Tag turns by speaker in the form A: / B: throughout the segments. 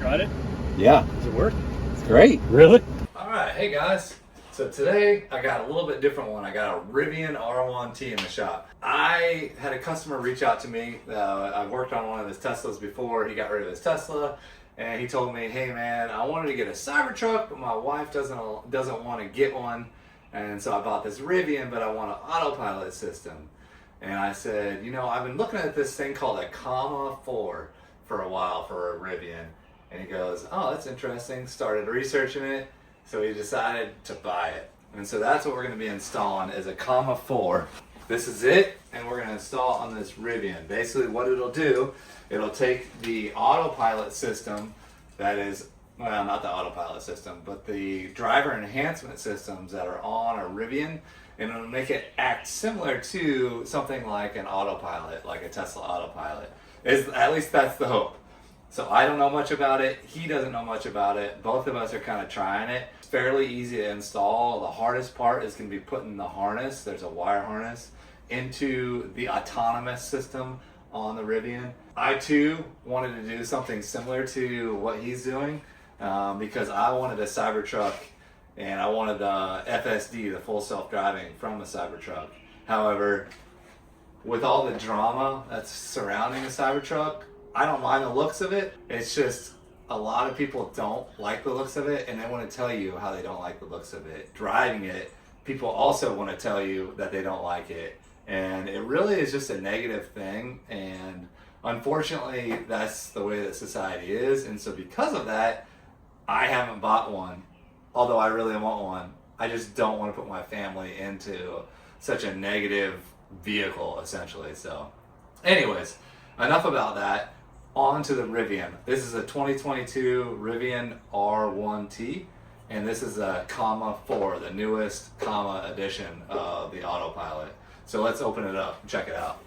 A: Tried it?
B: Yeah.
A: Does it work?
B: It's great.
A: Really?
B: All right, hey guys. So today I got a little bit different one. I got a Rivian R1T in the shop. I had a customer reach out to me. I worked on one of his Teslas before. He got rid of his Tesla, and he told me, "Hey man, I wanted to get a Cybertruck, but my wife doesn't want to get one, and so I bought this Rivian, but I want an autopilot system." And I said, you know, I've been looking at this thing called a comma 4 for a while for a Rivian. And he goes, oh, that's interesting. Started researching it. So he decided to buy it. And so that's what we're going to be installing is a comma 4. This is it. And we're going to install on this Rivian. Basically what it'll do, it'll take the autopilot system that is, well, not the autopilot system, but the driver enhancement systems that are on a Rivian, and it'll make it act similar to something like an autopilot, like a Tesla autopilot. At least that's the hope. So I don't know much about it. He doesn't know much about it. Both of us are kind of trying it. It's fairly easy to install. The hardest part is going to be putting the harness, there's a wire harness, into the autonomous system on the Rivian. I too wanted to do something similar to what he's doing because I wanted a Cybertruck and I wanted the FSD, the full self-driving from the Cybertruck. However, with all the drama that's surrounding a Cybertruck, I don't mind the looks of it. It's just a lot of people don't like the looks of it, and they want to tell you how they don't like the looks of it. Driving it, people also want to tell you that they don't like it. And it really is just a negative thing, and unfortunately that's the way that society is. And so because of that, I haven't bought one. Although I really want one, I just don't want to put my family into such a negative vehicle, essentially. So anyways, enough about that. On to the Rivian. This is a 2022 Rivian R1T, and this is a comma 4, the newest comma edition of the autopilot. So let's open it up and check it out.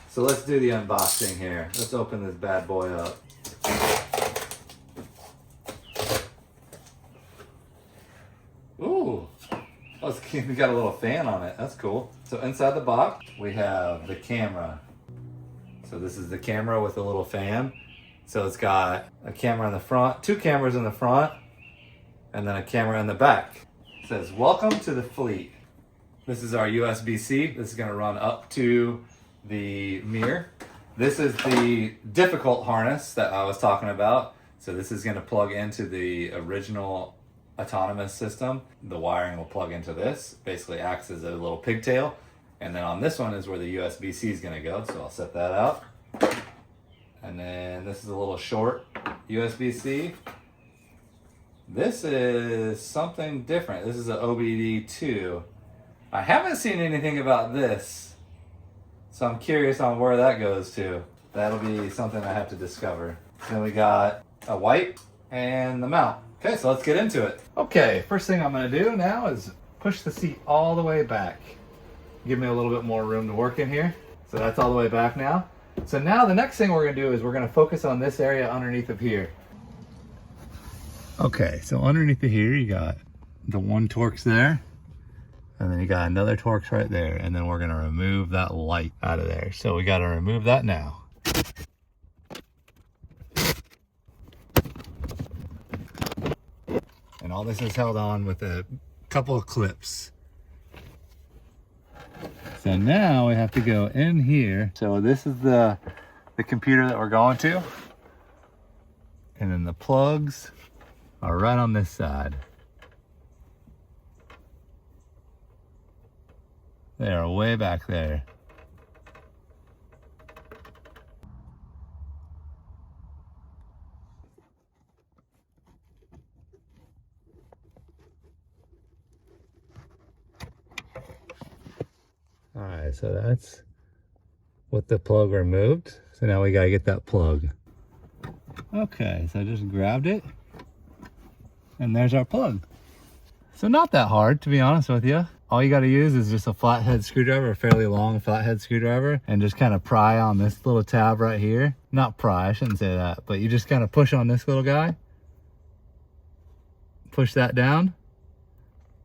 B: So let's do the unboxing here. Let's open this bad boy up. Ooh, oh, it's got a little fan on it. That's cool. So inside the box, we have the camera. So this is the camera with a little fan. So it's got a camera in the front, 2 cameras in the front, and then a camera in the back. It says, welcome to the fleet. This is our USB-C. This is gonna run up to the mirror. This is the difficult harness that I was talking about. So this is gonna plug into the original autonomous system. The wiring will plug into this, basically acts as a little pigtail. And then on this one is where the USB-C is gonna go. So I'll set that out. And then this is a little short USB-C. This is something different. This is an OBD2. I haven't seen anything about this, so I'm curious on where that goes to. That'll be something I have to discover. Then we got a wipe and the mount. Okay, so let's get into it. Okay, first thing I'm gonna do now is push the seat all the way back. Give me a little bit more room to work in here. So that's all the way back now. So now the next thing we're gonna do is we're gonna focus on this area underneath of here. Okay, so underneath of here, you got the one Torx there, and then you got another Torx right there, and then we're gonna remove that light out of there. So we gotta remove that now. And all this is held on with a couple of clips. So now we have to go in here. So this is the computer that we're going to. And then the plugs are right on this side. They are way back there. All right, so that's what the plug removed. So now we gotta get that plug. Okay, so I just grabbed it, and there's our plug. So not that hard, to be honest with you. All you gotta use is just a flathead screwdriver, a fairly long flathead screwdriver, and just kind of pry on this little tab right here. Not pry, I shouldn't say that, but you just kind of push on this little guy. Push that down,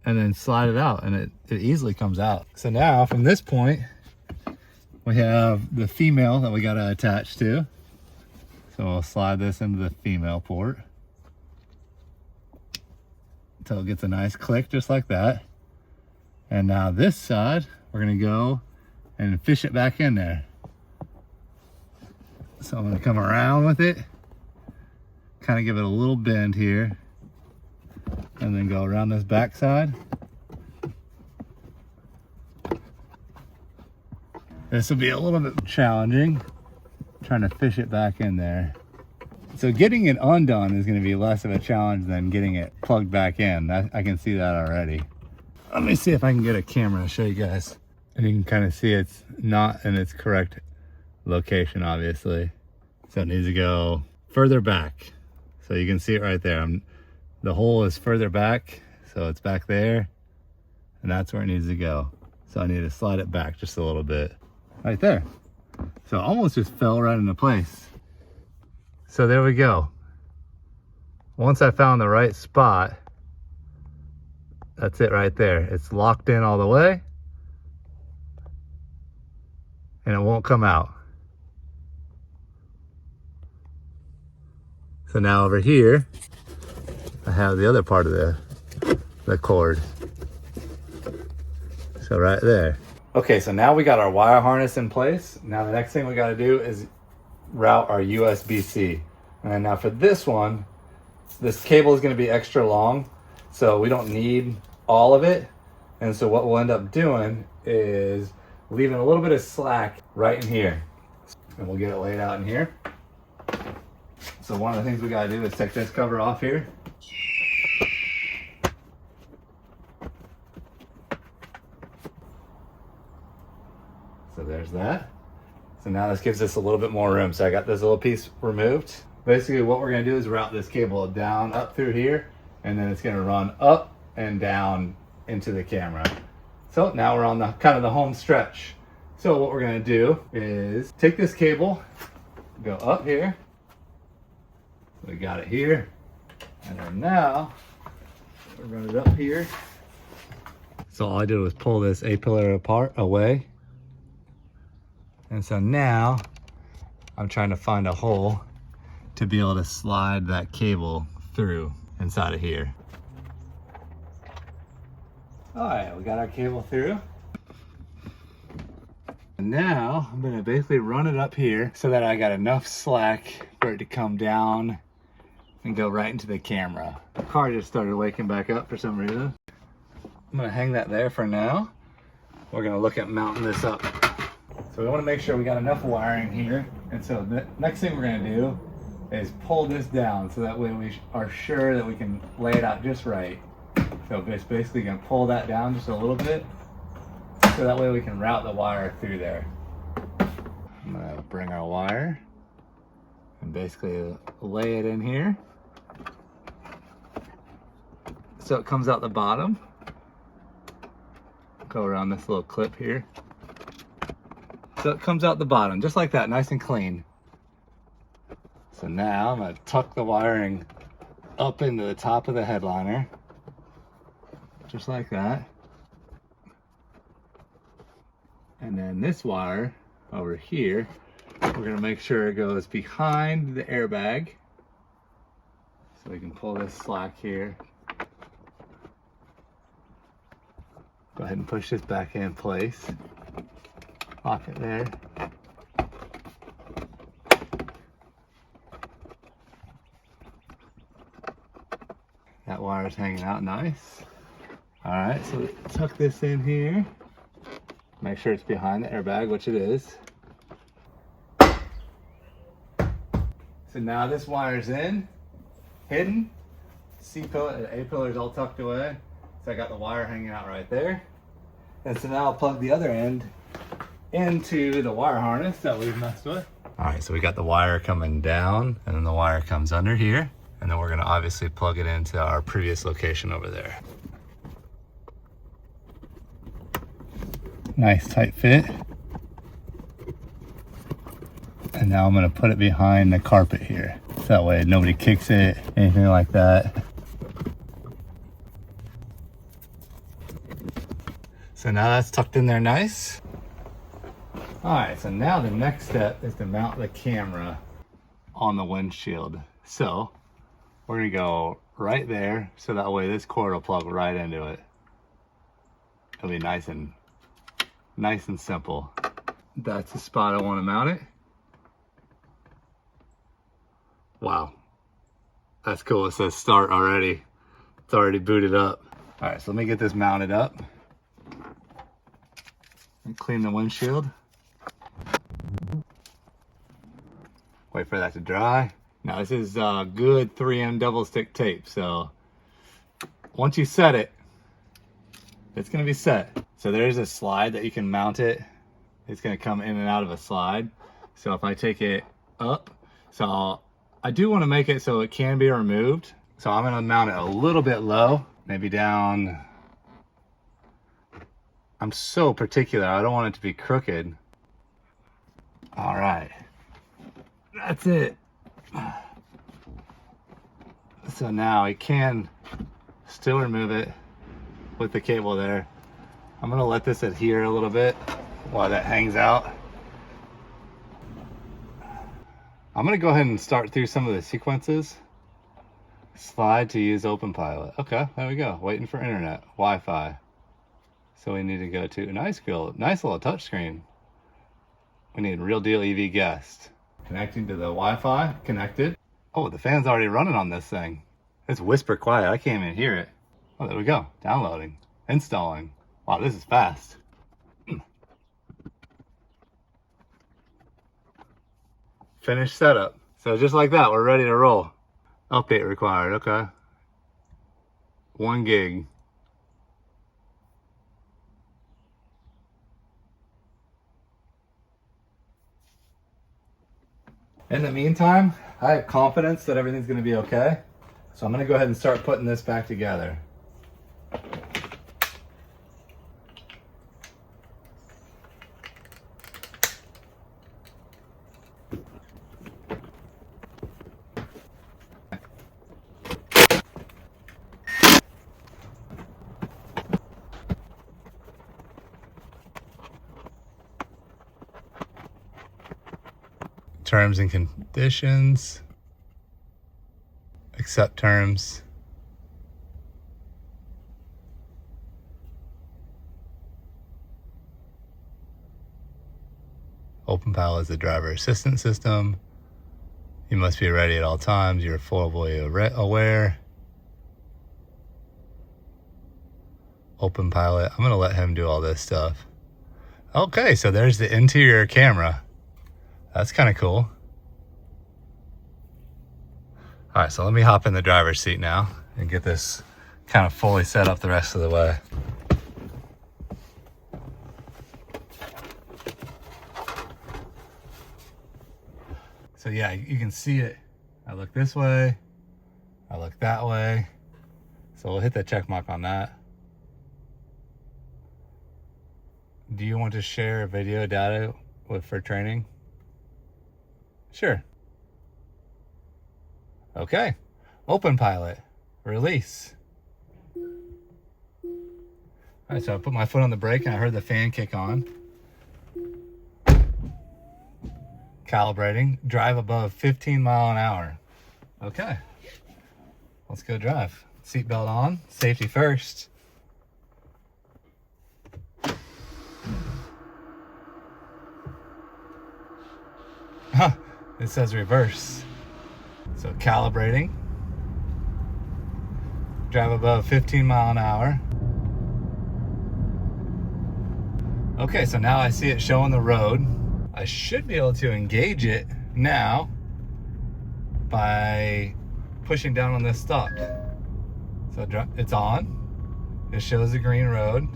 B: and then slide it out, and it easily comes out. So now from this point, we have the female that we gotta attach to. So we'll slide this into the female port until it gets a nice click just like that. And now this side, we're gonna go and fish it back in there. So I'm gonna come around with it, kind of give it a little bend here, and then go around this back side. This will be a little bit challenging, trying to fish it back in there. So getting it undone is going to be less of a challenge than getting it plugged back in. I can see that already. Let me see if I can get a camera to show you guys. And you can kind of see it's not in its correct location, obviously. So it needs to go further back. So you can see it right there. The hole is further back, so it's back there. And that's where it needs to go. So I need to slide it back just a little bit. Right there. So it almost just fell right into place. So there we go. Once I found the right spot, that's it right there. It's locked in all the way and it won't come out. So now over here, I have the other part of the cord. So right there. Okay, so now we got our wire harness in place. Now the next thing we gotta do is route our USB-C. And now for this one, this cable is gonna be extra long, so we don't need all of it. And so what we'll end up doing is leaving a little bit of slack right in here. And we'll get it laid out in here. So one of the things we gotta do is take this cover off here. So there's that. So now this gives us a little bit more room. So I got this little piece removed. Basically what we're gonna do is route this cable down up through here, and then it's gonna run up and down into the camera. So now we're on the kind of the home stretch. So what we're gonna do is take this cable, go up here. We got it here. And then now we'll run it up here. So all I did was pull this A-pillar apart away. And so now I'm trying to find a hole to be able to slide that cable through inside of here. All right, we got our cable through. And now I'm gonna basically run it up here so that I got enough slack for it to come down and go right into the camera. The car just started waking back up for some reason. I'm gonna hang that there for now. We're gonna look at mounting this up. So we want to make sure we got enough wiring here. And so the next thing we're going to do is pull this down so that way we are sure that we can lay it out just right. So it's basically going to pull that down just a little bit so that way we can route the wire through there. I'm going to bring our wire and basically lay it in here so it comes out the bottom. Go around this little clip here. So it comes out the bottom, just like that, nice and clean. So now I'm gonna tuck the wiring up into the top of the headliner, just like that. And then this wire over here, we're gonna make sure it goes behind the airbag. So we can pull this slack here. Go ahead and push this back in place. Lock it there. That wire's hanging out nice. All right, so tuck this in here. Make sure it's behind the airbag, which it is. So now this wire's in, hidden. C-pillar and A-pillar is all tucked away. So I got the wire hanging out right there. And so now I'll plug the other end into the wire harness that we've messed with. All right, so we got the wire coming down and then the wire comes under here. And then we're gonna obviously plug it into our previous location over there. Nice tight fit. And now I'm gonna put it behind the carpet here. So that way nobody kicks it, anything like that. So now that's tucked in there nice. All right, so now the next step is to mount the camera. on the windshield. So we're gonna go right there, so that way this cord will plug right into it. It'll be nice and simple. That's the spot I want to mount it. Wow, that's cool. It says start already. It's already booted up. All right, so let me get this mounted up and clean the windshield. Wait for that to dry. Now this is good 3M double stick tape, so once you set it, it's gonna be set. So there's a slide that you can mount it. It's gonna come in and out of a slide. So if I take it up, so I do wanna make it so it can be removed. So I'm gonna mount it a little bit low, maybe down. I'm so particular, I don't want it to be crooked. All right, that's it. So now I can still remove it with the cable there. I'm gonna let this adhere a little bit while that hangs out. I'm gonna go ahead and start through some of the sequences. Slide to use openpilot. Okay, there we go. Waiting for internet, Wi-Fi. So we need to go to nice little touchscreen. We need real deal EV guest. Connecting to the Wi-Fi, connected. Oh, the fan's already running on this thing. It's whisper quiet, I can't even hear it. Oh, there we go, downloading, installing. Wow, this is fast. Finished setup. So just like that, we're ready to roll. Update required, okay. 1 gig. In the meantime, I have confidence that everything's gonna be okay. So I'm gonna go ahead and start putting this back together. Terms and conditions. Accept terms. openpilot is the driver assistance system. You must be ready at all times. You're fully aware. openpilot. I'm gonna let him do all this stuff. Okay, so there's the interior camera. That's kind of cool. All right, so let me hop in the driver's seat now and get this kind of fully set up the rest of the way. So yeah, you can see it. I look this way, I look that way. So we'll hit the check mark on that. Do you want to share video data for training? Sure. Okay, openpilot, release. All right, so I put my foot on the brake and I heard the fan kick on. Calibrating, drive above 15 miles an hour. Okay, let's go drive. Seatbelt on, safety first. Huh, it says reverse. So calibrating, drive above 15 miles an hour. Okay, so now I see it showing the road. I should be able to engage it now by pushing down on this stop. So it's on. It shows the green road.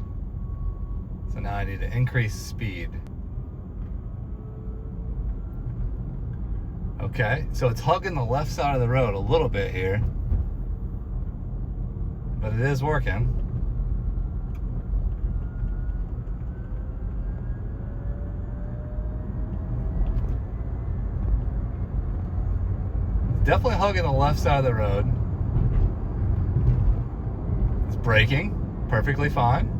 B: So now I need to increase speed. Okay, so it's hugging the left side of the road a little bit here, but it is working. It's definitely hugging the left side of the road. It's braking perfectly fine.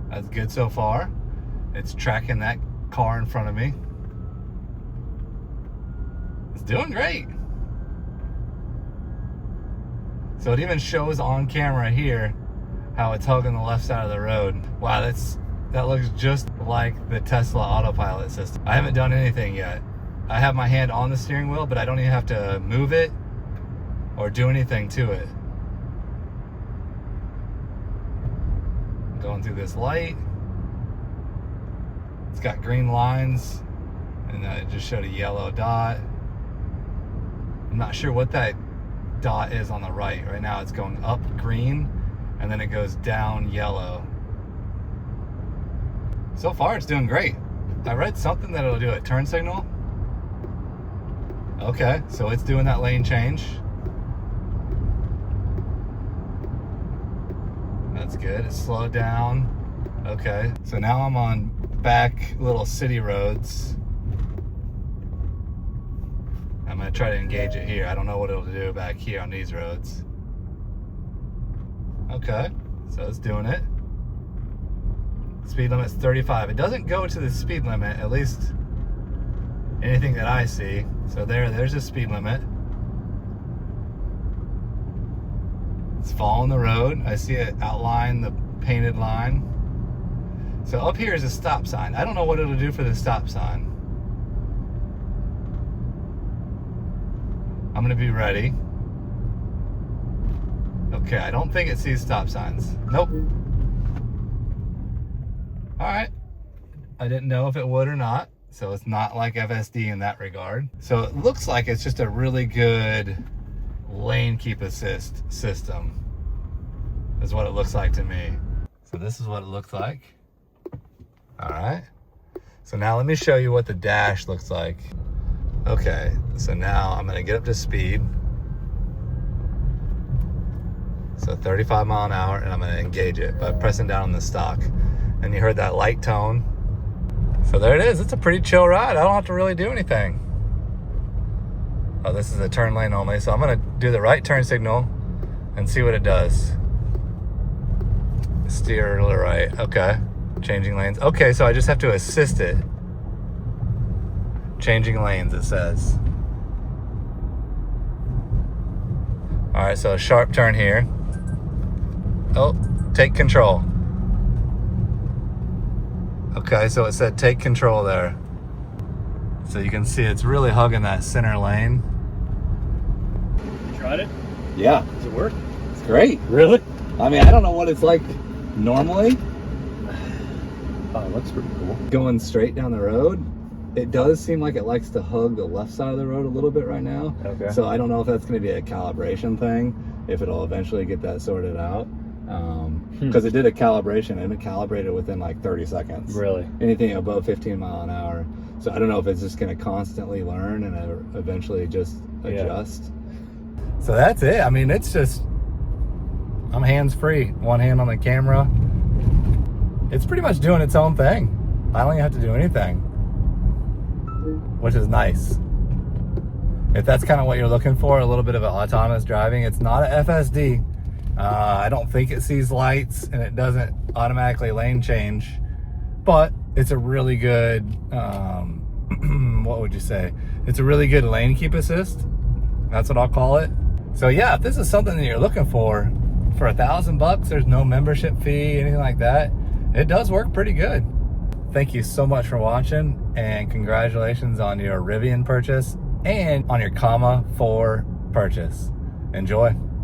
B: That's good so far. It's tracking that car in front of me. doing great. So it even shows on camera here how it's hugging the left side of the road. Wow, that looks just like the Tesla autopilot system. I haven't done anything yet. I have my hand on the steering wheel, but I don't even have to move it or do anything to it. Going through this light. It's got green lines, and then it just showed a yellow dot. I'm not sure what that dot is on the right. Right now it's going up green, and then it goes down yellow. So far it's doing great. I read something that it'll do a turn signal. Okay, so it's doing that lane change. That's good. It's slowed down. Okay, so now I'm on back little city roads. I'm gonna try to engage it here. I don't know what it'll do back here on these roads. Okay, so it's doing it. Speed limit's 35. It doesn't go to the speed limit, at least anything that I see. So there's a speed limit. It's following the road. I see it outline the painted line. So up here is a stop sign. I don't know what it'll do for the stop sign. I'm gonna be ready. Okay, I don't think it sees stop signs. Nope. All right. I didn't know if it would or not. So it's not like FSD in that regard. So it looks like it's just a really good lane keep assist system, is what it looks like to me. So this is what it looks like. All right. So now let me show you what the dash looks like. Okay, so now I'm gonna get up to speed. So 35 mile an hour, and I'm gonna engage it by pressing down on the stock. And you heard that light tone. So there it is. It's a pretty chill ride. I don't have to really do anything. Oh, this is a turn lane only. So I'm gonna do the right turn signal and see what it does. Steer to the right. Okay. Changing lanes. Okay, so I just have to assist it. Changing lanes, it says. All right, so a sharp turn here. Oh, take control. Okay, so it said take control there. So you can see it's really hugging that center lane.
A: You tried it?
B: Yeah.
A: Does it work?
B: It's great.
A: Really?
B: I mean, I don't know what it's like normally.
A: Oh, it looks pretty cool.
B: Going straight down the road, it does seem like it likes to hug the left side of the road a little bit right now.
A: Okay.
B: So I don't know if that's going to be a calibration thing, if it'll eventually get that sorted out. Because it did a calibration and it calibrated within like 30 seconds.
A: Really?
B: Anything above 15 mile an hour. So I don't know if it's just going to constantly learn and eventually just adjust. Yeah. So that's it. I mean, it's just, I'm hands-free. One hand on the camera. It's pretty much doing its own thing. I don't even have to do anything, which is nice. If that's kind of what you're looking for, a little bit of an autonomous driving, it's not a FSD. I don't think it sees lights, and it doesn't automatically lane change, but it's a really good, what would you say? It's a really good lane keep assist. That's what I'll call it. So yeah, if this is something that you're looking for $1,000, there's no membership fee, anything like that. It does work pretty good. Thank you so much for watching, and congratulations on your Rivian purchase and on your comma 4 purchase. Enjoy.